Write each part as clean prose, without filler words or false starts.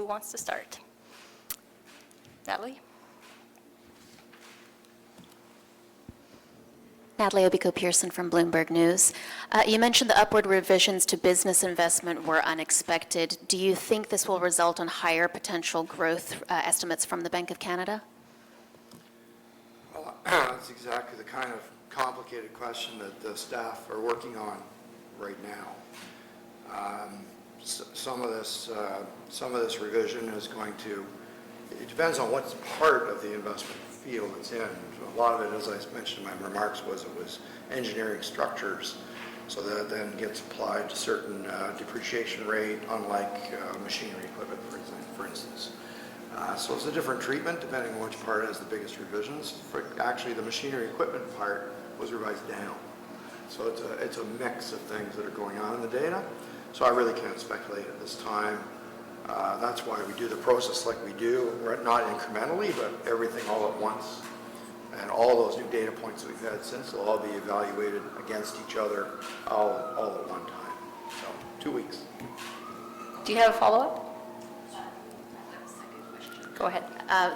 wants to start? Natalie? Natalie Obiko-Pearson from Bloomberg News. You mentioned the upward revisions to business investment were unexpected. Do you think this will result in higher potential growth estimates from the Bank of Canada? Well, that's exactly the kind of complicated question that the staff are working on right now. Some of this revision is going to, it depends on what part of the investment field it's in. A lot of it, as I mentioned in my remarks, was engineering structures, so that then gets applied to certain depreciation rate, unlike machinery equipment, for instance. So it's a different treatment depending on which part has the biggest revisions. Actually, the machinery equipment part was revised down. So it's a mix of things that are going on in the data. So I really can't speculate at this time. That's why we do the process like we do, not incrementally, but everything all at once. And all those new data points that we've had since will all be evaluated against each other all at one time. So 2 weeks. Do you have a follow-up? Go ahead.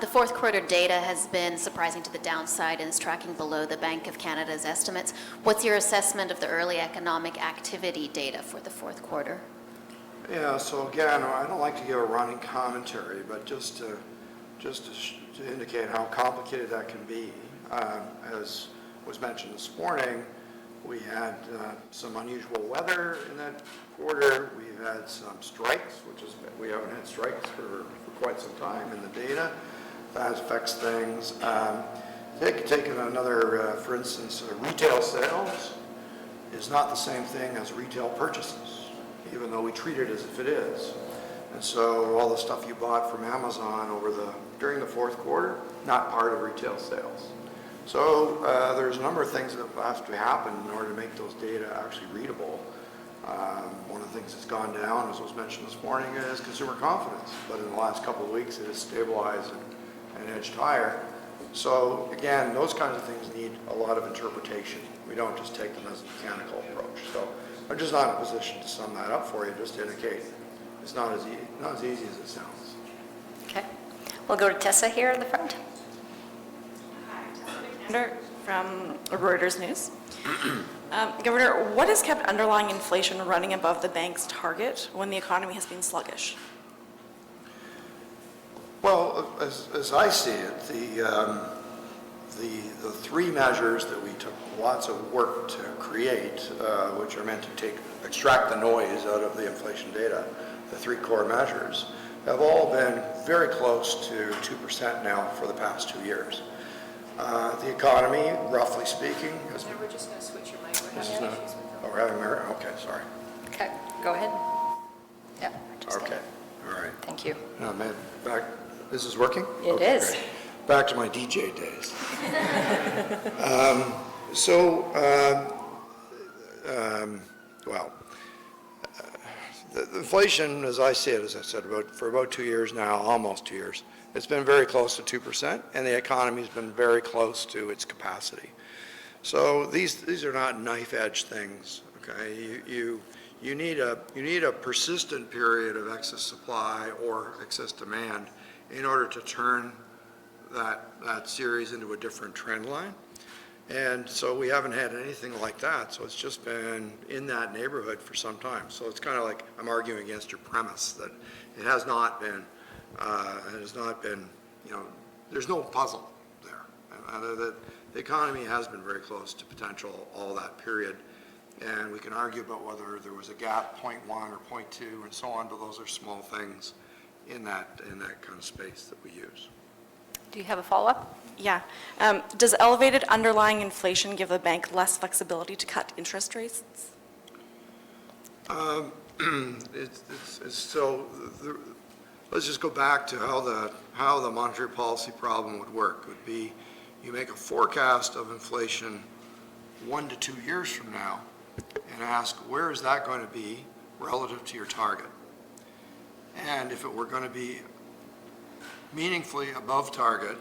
The fourth quarter data has been surprising to the downside and is tracking below the Bank of Canada's estimates. What's your assessment of the early economic activity data for the fourth quarter? Yeah, so again, I don't like to give a running commentary, but just to indicate how complicated that can be. As was mentioned this morning, we had some unusual weather in that quarter. We've had some strikes, we haven't had strikes for quite some time in the data. That affects things. Taking another, for instance, retail sales is not the same thing as retail purchases, even though we treat it as if it is. And so all the stuff you bought from Amazon during the fourth quarter, not part of retail sales. So there's a number of things that have to happen in order to make those data actually readable. One of the things that's gone down, as was mentioned this morning, is consumer confidence. But in the last couple of weeks, it has stabilized and edged higher. So again, those kinds of things need a lot of interpretation. We don't just take them as a mechanical approach. So I'm just not in a position to sum that up for you, just to indicate it's not as easy as it sounds. Okay. We'll go to Tessa here in the front. From Reuters News. Governor, what has kept underlying inflation running above the bank's target when the economy has been sluggish? Well, as I see it, the three measures that we took lots of work to create, which are meant to extract the noise out of the inflation data, the three core measures, have all been very close to 2% now for the past 2 years. The economy, roughly speaking, has been... We're just going to switch your mic. We're having okay, sorry. Okay, go ahead. Yeah. Okay, all right. Thank you. No, man, this is working? It is. Great. Back to my DJ days. The inflation, as I see it, as I said, for about 2 years now, almost 2 years, it's been very close to 2%, and the economy's been very close to its capacity. So these are not knife-edge things. Okay, you need a persistent period of excess supply or excess demand in order to turn that series into a different trend line. And so we haven't had anything like that. So it's just been in that neighborhood for some time. So it's kind of like I'm arguing against your premise that it has not been, there's no puzzle there. The economy has been very close to potential all that period. And we can argue about whether there was a gap, 0.1 or 0.2 and so on, but those are small things in that kind of space that we use. Do you have a follow-up? Yeah. Does elevated underlying inflation give the bank less flexibility to cut interest rates? Let's just go back to how the monetary policy problem would work. It would be you make a forecast of inflation 1 to 2 years from now and ask where is that going to be relative to your target. And if it were going to be meaningfully above target,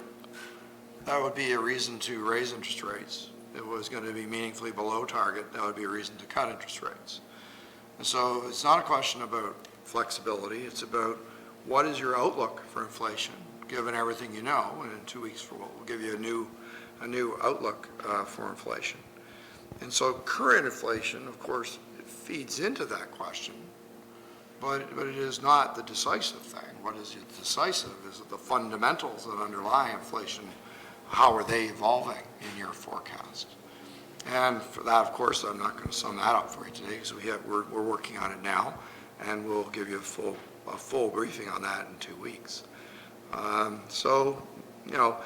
that would be a reason to raise interest rates. If it was going to be meaningfully below target, that would be a reason to cut interest rates. And so it's not a question about flexibility, it's about what is your outlook for inflation, given everything you know, and in 2 weeks we'll give you a new outlook for inflation. And so current inflation, of course, it feeds into that question, but it is not the decisive thing. What is decisive is the fundamentals that underlie inflation. How are they evolving in your forecast? And for that, of course, I'm not going to sum that up for you today because we're working on it now, and we'll give you a full briefing on that in 2 weeks. So, you know,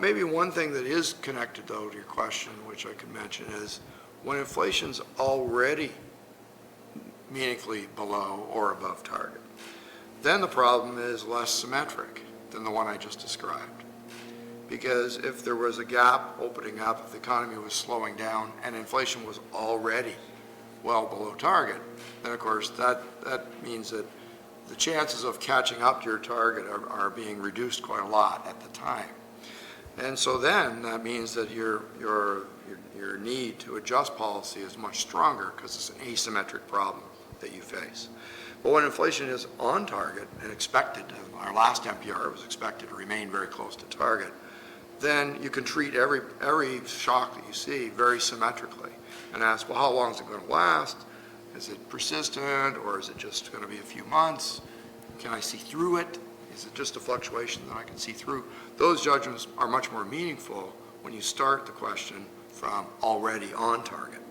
maybe one thing that is connected, though, to your question, which I could mention, is when inflation's already meaningfully below or above target, then the problem is less symmetric than the one I just described. Because if there was a gap opening up, if the economy was slowing down and inflation was already well below target, then of course that means that the chances of catching up to your target are being reduced quite a lot at the time. And so then that means that your need to adjust policy is much stronger because it's an asymmetric problem that you face. But when inflation is on target and expected, our last NPR was expected to remain very close to target, then you can treat every shock that you see very symmetrically and ask, well, how long is it going to last? Is it persistent, or is it just going to be a few months? Can I see through it? Is it just a fluctuation that I can see through? Those judgments are much more meaningful when you start the question from already on target.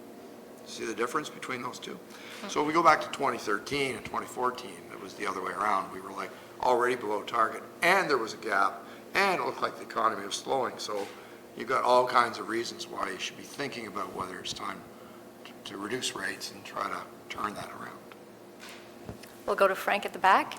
See the difference between those two? So if we go back to 2013 and 2014, it was the other way around. We were like already below target, and there was a gap, and it looked like the economy was slowing. So you've got all kinds of reasons why you should be thinking about whether it's time to reduce rates and try to turn that around. We'll go to Frank at the back.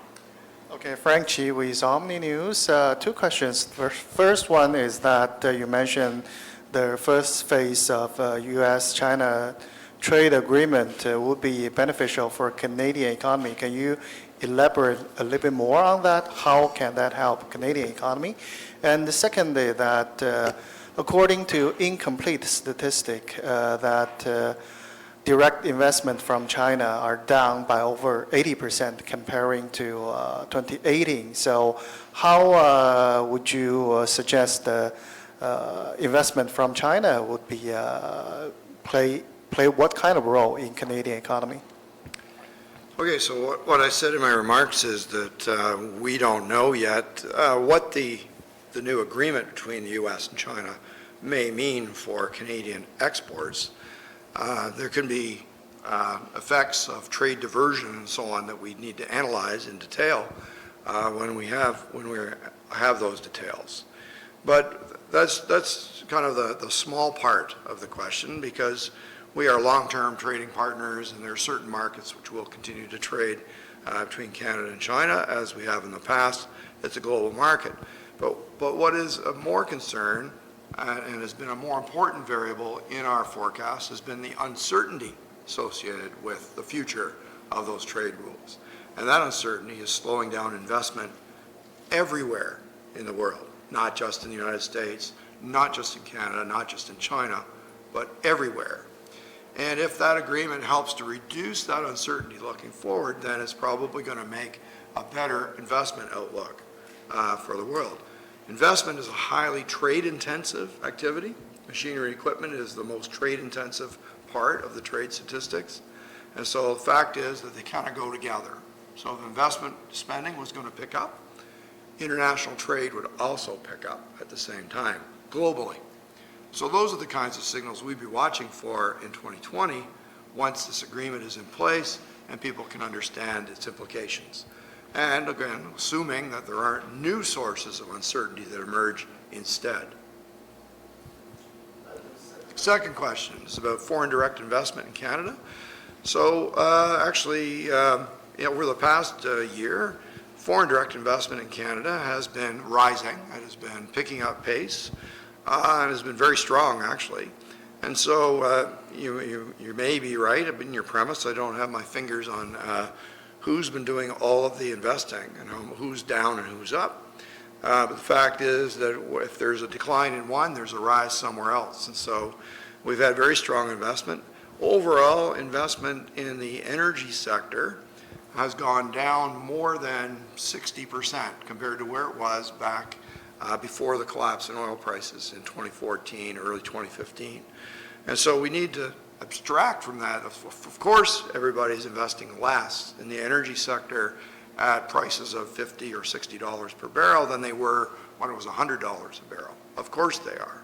Okay, Frank Chi with Omni News. 2 questions. First one is that you mentioned the first phase of U.S.-China trade agreement would be beneficial for Canadian economy. Can you elaborate a little bit more on that? How can that help Canadian economy? And secondly, that according to incomplete statistic, that direct investment from China are down by over 80% comparing to 2018. So how would you suggest the investment from China would be play what kind of role in Canadian economy? Okay, so what I said in my remarks is that we don't know yet what the new agreement between the U.S. and China may mean for Canadian exports. There can be effects of trade diversion and so on that we need to analyze in detail when we have those details. But that's kind of the small part of the question, because we are long-term trading partners, and there are certain markets which will continue to trade between Canada and China, as we have in the past. It's a global market. But what is of more concern and has been a more important variable in our forecast has been the uncertainty associated with the future of those trade rules. And that uncertainty is slowing down investment everywhere in the world, not just in the United States, not just in Canada, not just in China, but everywhere. And if that agreement helps to reduce that uncertainty looking forward, then it's probably going to make a better investment outlook for the world. Investment is a highly trade-intensive activity. Machinery and equipment is the most trade-intensive part of the trade statistics. And so the fact is that they kind of go together. So if investment spending was going to pick up, international trade would also pick up at the same time, globally. So those are the kinds of signals we'd be watching for in 2020 once this agreement is in place and people can understand its implications. And again, assuming that there aren't new sources of uncertainty that emerge instead. Second question is about foreign direct investment in Canada. So actually, over the past year, foreign direct investment in Canada has been rising. It has been picking up pace. And has been very strong, actually. And so you may be right in your premise. I don't have my fingers on who's been doing all of the investing and who's down and who's up. But the fact is that if there's a decline in one, there's a rise somewhere else. And so we've had very strong investment. Overall investment in the energy sector has gone down more than 60% compared to where it was back before the collapse in oil prices in 2014, early 2015. And so we need to abstract from that. Of course, everybody's investing less in the energy sector at prices of $50 or $60 per barrel than they were when it was $100 a barrel. Of course they are.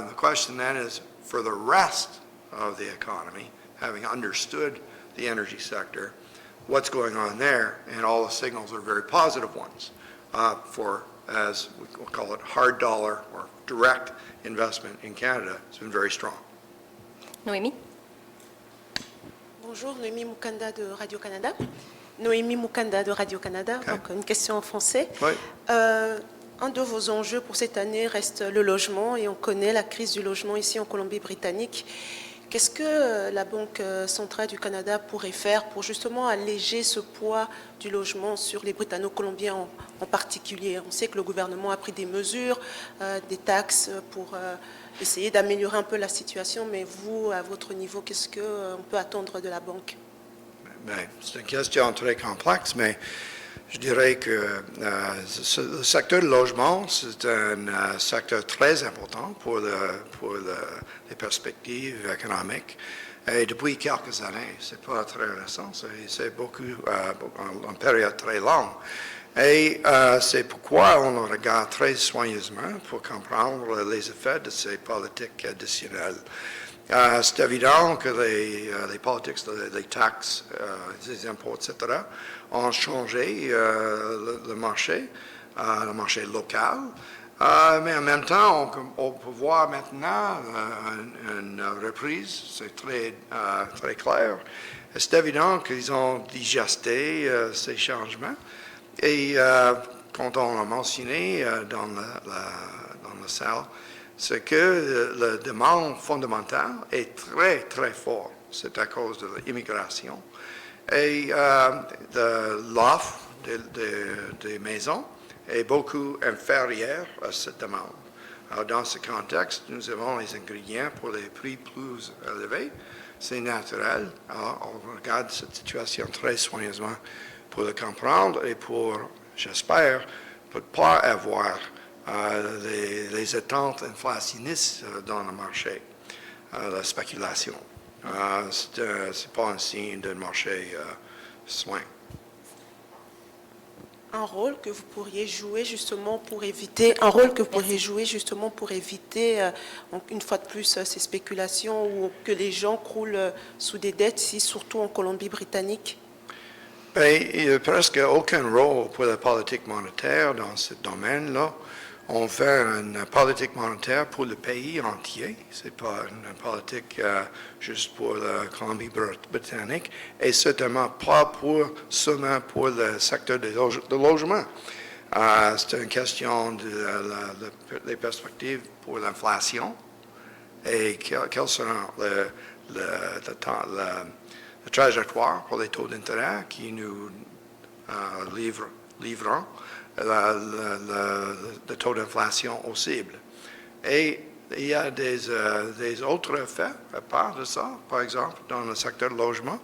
The question then is, for the rest of the economy, having understood the energy sector, what's going on there? And all the signals are very positive ones for, as we'll call it, hard dollar or direct investment in Canada. It's been very strong. Noémie? Bonjour, Noémie Mukanda de Radio-Canada. Noémie Mukanda de Radio-Canada, Okay. donc une question en français. Oui. Un de vos enjeux pour cette année reste le logement et on connaît la crise du logement ici en Colombie-Britannique. Qu'est-ce que la Banque centrale du Canada pourrait faire pour justement alléger ce poids du logement sur les Britanno-Colombiens en particulier? On sait que le gouvernement a pris des mesures, des taxes pour essayer d'améliorer un peu la situation, mais vous, à votre niveau, qu'est-ce qu'on peut attendre de la Banque? Ben, c'est une question très complexe, mais je dirais que le secteur du logement, c'est un secteur très important pour les perspectives économiques. Et depuis quelques années, c'est pas très récent, c'est beaucoup en période très longue. Et c'est pourquoi on le regarde très soigneusement pour comprendre les effets de ces politiques additionnelles. C'est évident que les politiques, les taxes, les impôts, etc., ont changé le marché local. Mais en même temps, on peut voir maintenant une reprise, c'est très clair. C'est évident qu'ils ont digesté ces changements. Et quand on l'a mentionné dans la salle, c'est que la demande fondamentale est très, très forte. C'est à cause de l'immigration. Et l'offre des maisons est beaucoup inférieure à cette demande. Alors, dans ce contexte, nous avons les ingrédients pour les prix plus élevés. C'est naturel. Alors, on regarde cette situation très soigneusement pour le comprendre et pour, j'espère, ne pas avoir les attentes inflationnistes dans le marché, la spéculation. C'est pas un signe d'un marché soin. Un rôle que vous pourriez jouer justement pour éviter, une fois de plus, ces spéculations ou que les gens croulent sous des dettes, surtout en Colombie-Britannique? Ben, il n'y a presque aucun rôle pour la politique monétaire dans ce domaine-là. On fait une politique monétaire pour le pays entier. Ce n'est pas une politique juste pour la Colombie-Britannique et certainement pas seulement pour le secteur de logement. C'est une question des perspectives pour l'inflation et quelle sera la trajectoire pour les taux d'intérêt qui nous livreront le taux d'inflation possible. Et il y a des autres effets à part de ça, par exemple, dans le secteur du logement.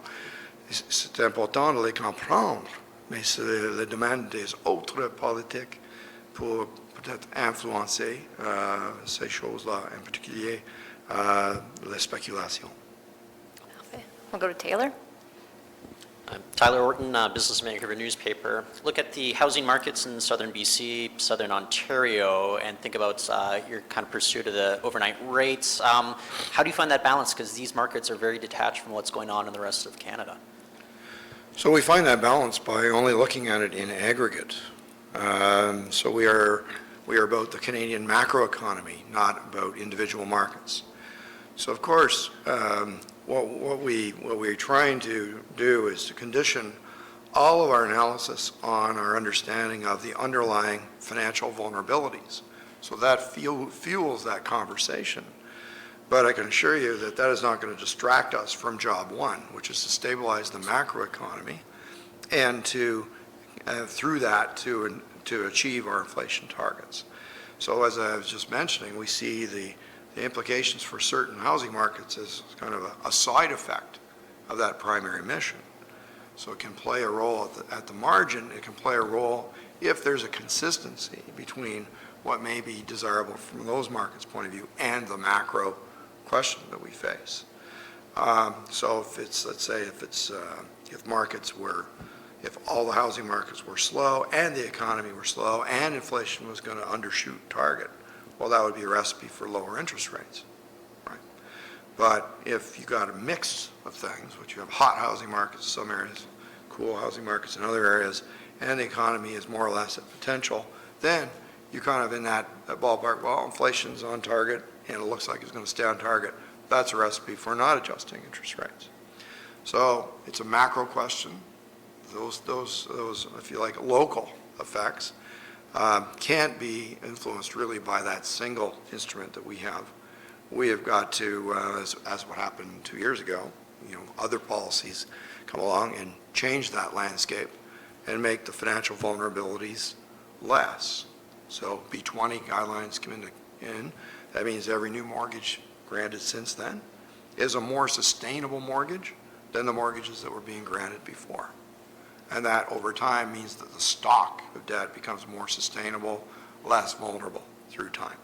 C'est important de les comprendre, mais c'est le domaine des autres politiques pour peut-être influencer ces choses-là, en particulier la spéculation. Parfait. We'll go to Taylor. I'm Tyler Orton, Business Vancouver newspaper. Look at the housing markets in southern BC, southern Ontario, and think about your kind of pursuit of the overnight rates. How do you find that balance? Because these markets are very detached from what's going on in the rest of Canada. So we find that balance by only looking at it in aggregate. So we are about the Canadian macroeconomy, not about individual markets. So of course, what we're trying to do is to condition all of our analysis on our understanding of the underlying financial vulnerabilities. So that fuels that conversation. But I can assure you that that is not going to distract us from job one, which is to stabilize the macroeconomy and to, through that, to achieve our inflation targets. So as I was just mentioning, we see the implications for certain housing markets as kind of a side effect of that primary mission. So it can play a role at the margin. It can play a role if there's a consistency between what may be desirable from those markets' point of view and the macro question that we face. So if it's, let's say, if all the housing markets were slow and the economy were slow and inflation was going to undershoot target, well, that would be a recipe for lower interest rates, right? But if you got a mix of things, which you have hot housing markets in some areas, cool housing markets in other areas, and the economy is more or less at potential, then you're kind of in that ballpark. Well, inflation's on target and it looks like it's going to stay on target. That's a recipe for not adjusting interest rates. So it's a macro question. Those, if you like, local effects can't be influenced really by that single instrument that we have. We have got to, as what happened 2 years ago, other policies come along and change that landscape and make the financial vulnerabilities less. So B20 guidelines come in. That means every new mortgage granted since then is a more sustainable mortgage than the mortgages that were being granted before. And that over time means that the stock of debt becomes more sustainable, less vulnerable through time.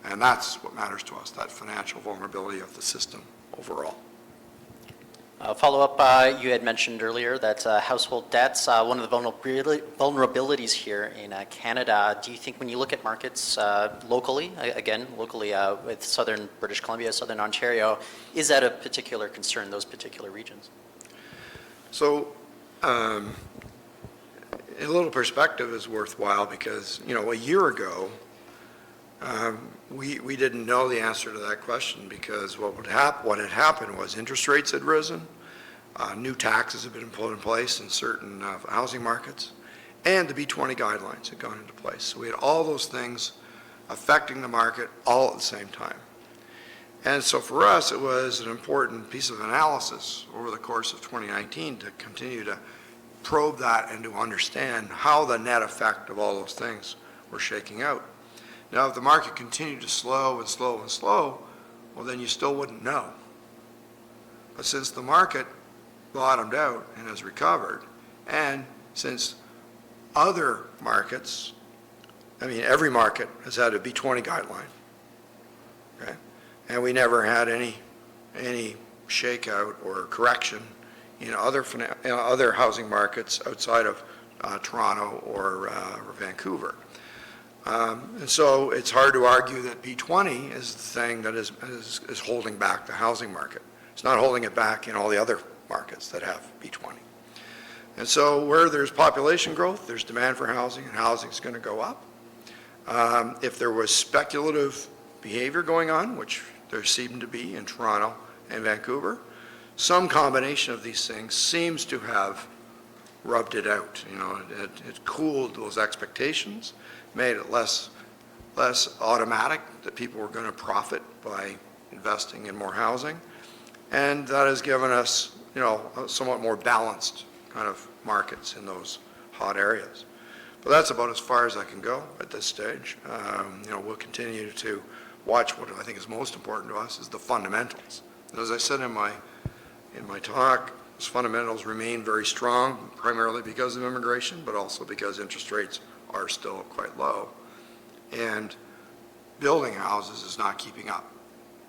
And that's what matters to us, that financial vulnerability of the system overall. Follow-up, you had mentioned earlier that household debts, one of the vulnerabilities here in Canada. Do you think when you look at markets locally with southern British Columbia, southern Ontario, is that a particular concern, those particular regions? So a little perspective is worthwhile because, a year ago, we didn't know the answer to that question because what had happened was interest rates had risen, new taxes had been put in place in certain housing markets, and the B20 guidelines had gone into place. So we had all those things affecting the market all at the same time. And so for us, it was an important piece of analysis over the course of 2019 to continue to probe that and to understand how the net effect of all those things were shaking out. Now, if the market continued to slow and slow and slow, well, then you still wouldn't know. But since the market bottomed out and has recovered, and since other markets, every market has had a B20 guideline, okay? And we never had any shakeout or correction in other housing markets outside of Toronto or Vancouver. And so it's hard to argue that B20 is the thing that is holding back the housing market. It's not holding it back in all the other markets that have B20. And so where there's population growth, there's demand for housing, and housing is going to go up. If there was speculative behavior going on, which there seemed to be in Toronto and Vancouver, some combination of these things seems to have rubbed it out. It cooled those expectations, made it less automatic that people were going to profit by investing in more housing, and that has given us, a somewhat more balanced kind of markets in those hot areas. But that's about as far as I can go at this stage. We'll continue to watch what I think is most important to us is the fundamentals. And as I said in my talk, those fundamentals remain very strong, primarily because of immigration, but also because interest rates are still quite low. And building houses is not keeping up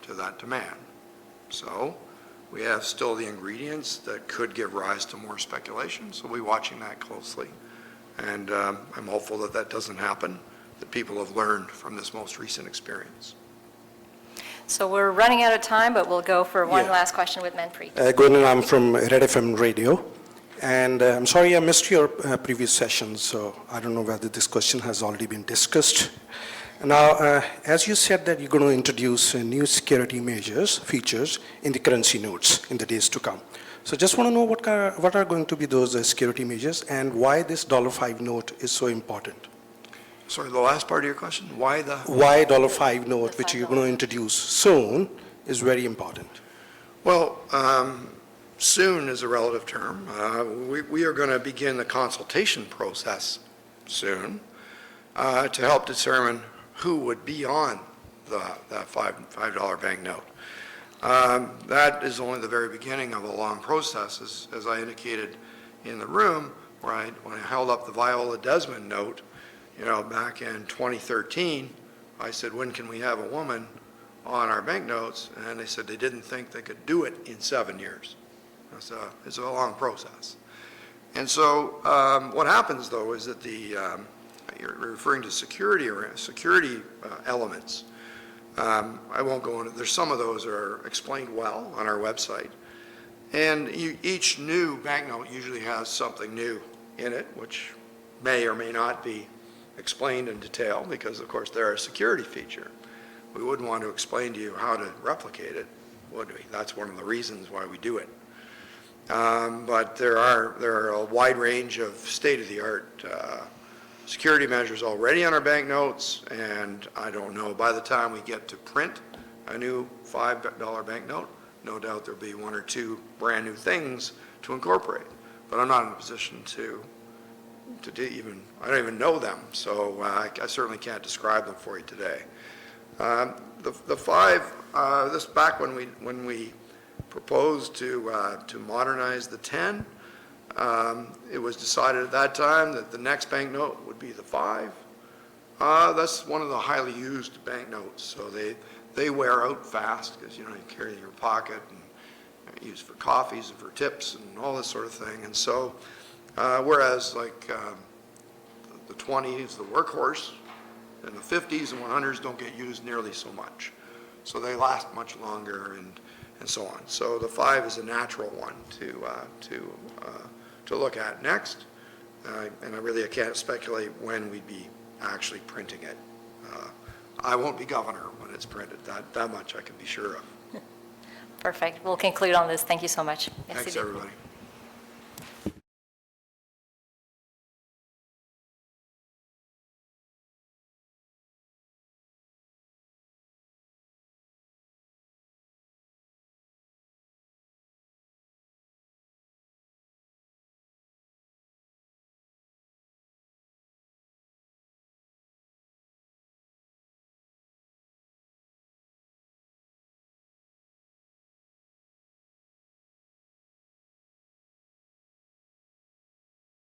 to that demand. So we have still the ingredients that could give rise to more speculation, so we'll be watching that closely. And I'm hopeful that that doesn't happen, that people have learned from this most recent experience. So we're running out of time, but we'll go for one last question with Manpreet. Gouverneur, I'm from Red FM Radio, and I'm sorry I missed your previous session, so I don't know whether this question has already been discussed. Now, as you said that you're going to introduce new security features in the currency notes in the days to come. So just want to know what are going to be those security measures and why this $5 note is so important. Sorry, the last part of your question? Why $5 note, which you're going to introduce soon, is very important. Well, soon is a relative term. We are going to begin the consultation process soon to help determine who would be on that $5 banknote. That is only the very beginning of a long process. As I indicated in the room when I held up the Viola Desmond note, back in 2013, I said, when can we have a woman on our banknotes? And they said they didn't think they could do it in 7 years. It's a long process. And so what happens, though, is that you're referring to security elements. I won't go into, there's some of those that are explained well on our website. And each new banknote usually has something new in it, which may or may not be explained in detail because, of course, they're a security feature. We wouldn't want to explain to you how to replicate it, would we? That's one of the reasons why we do it. But there are a wide range of state-of-the-art security measures already on our banknotes, and I don't know, by the time we get to print a new $5 banknote, no doubt there'll be one or two brand new things to incorporate. But I'm not in a position I don't even know them, so I certainly can't describe them for you today. The five, this back when we proposed to modernize the 10, it was decided at that time that the next banknote would be the 5. That's one of the highly used banknotes, so they wear out fast because you carry it in your pocket and used for coffees and for tips and all this sort of thing. And so, whereas like the 20 is the workhorse, and the 50s and 100s don't get used nearly so much, so they last much longer and so on. So the 5 is a natural one to look at next, and I can't speculate when we'd be actually printing it. I won't be governor when it's printed. That much I can be sure of. Perfect. We'll conclude on this. Thank you so much. Merci Thanks, beaucoup. everybody.